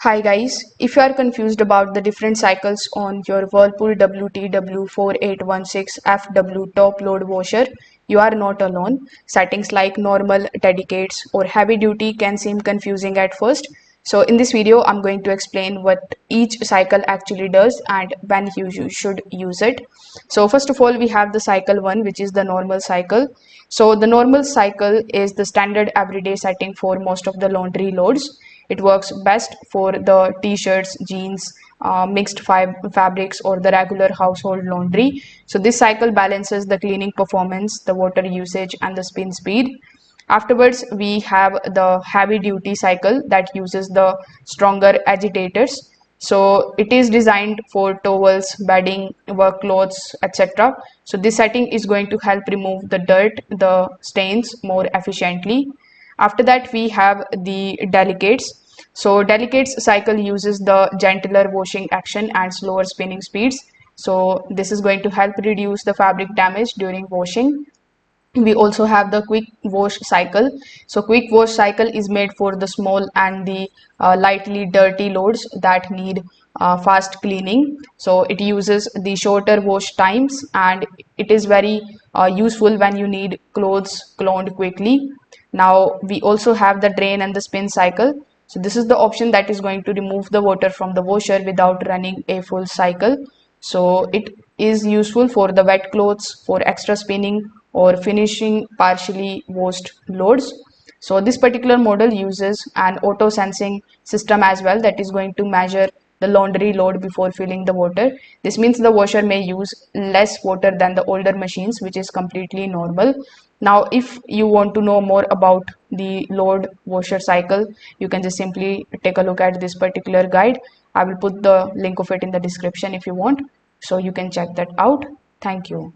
Hi guys, if you are confused about the different cycles on your Whirlpool WTW4816FW top load washer, you are not alone. Settings like normal, dedicates or heavy duty can seem confusing at first. So in this video, I'm going to explain what each cycle actually does and when you should use it. So first of all, we have the cycle 1, which is the normal cycle. So the normal cycle is the standard everyday setting for most of the laundry loads. It works best for the t-shirts, jeans, mixed fabrics or the regular household laundry. So this cycle balances the cleaning performance, the water usage and the spin speed. Afterwards, we have the heavy duty cycle that uses the stronger agitators. So it is designed for towels, bedding, work clothes, etc. So this setting is going to help remove the dirt, the stains more efficiently. After that, we have the delicates. So delicates cycle uses the gentler washing action and slower spinning speeds. So this is going to help reduce the fabric damage during washing. We also have the quick wash cycle. So quick wash cycle is made for the small and the lightly dirty loads that need fast cleaning. So it uses the shorter wash times and it is very useful when you need clothes cleaned quickly. Now we also have the drain and the spin cycle. So this is the option that is going to remove the water from the washer without running a full cycle. So it is useful for the wet clothes, for extra spinning or finishing partially washed loads. So this particular model uses an auto sensing system as well that is going to measure the laundry load before filling the water. This means the washer may use less water than the older machines, which is completely normal. Now, if you want to know more about the load washer cycle, you can just simply take a look at this particular guide. I will put the link of it in the description if you want, so you can check that out. Thank you.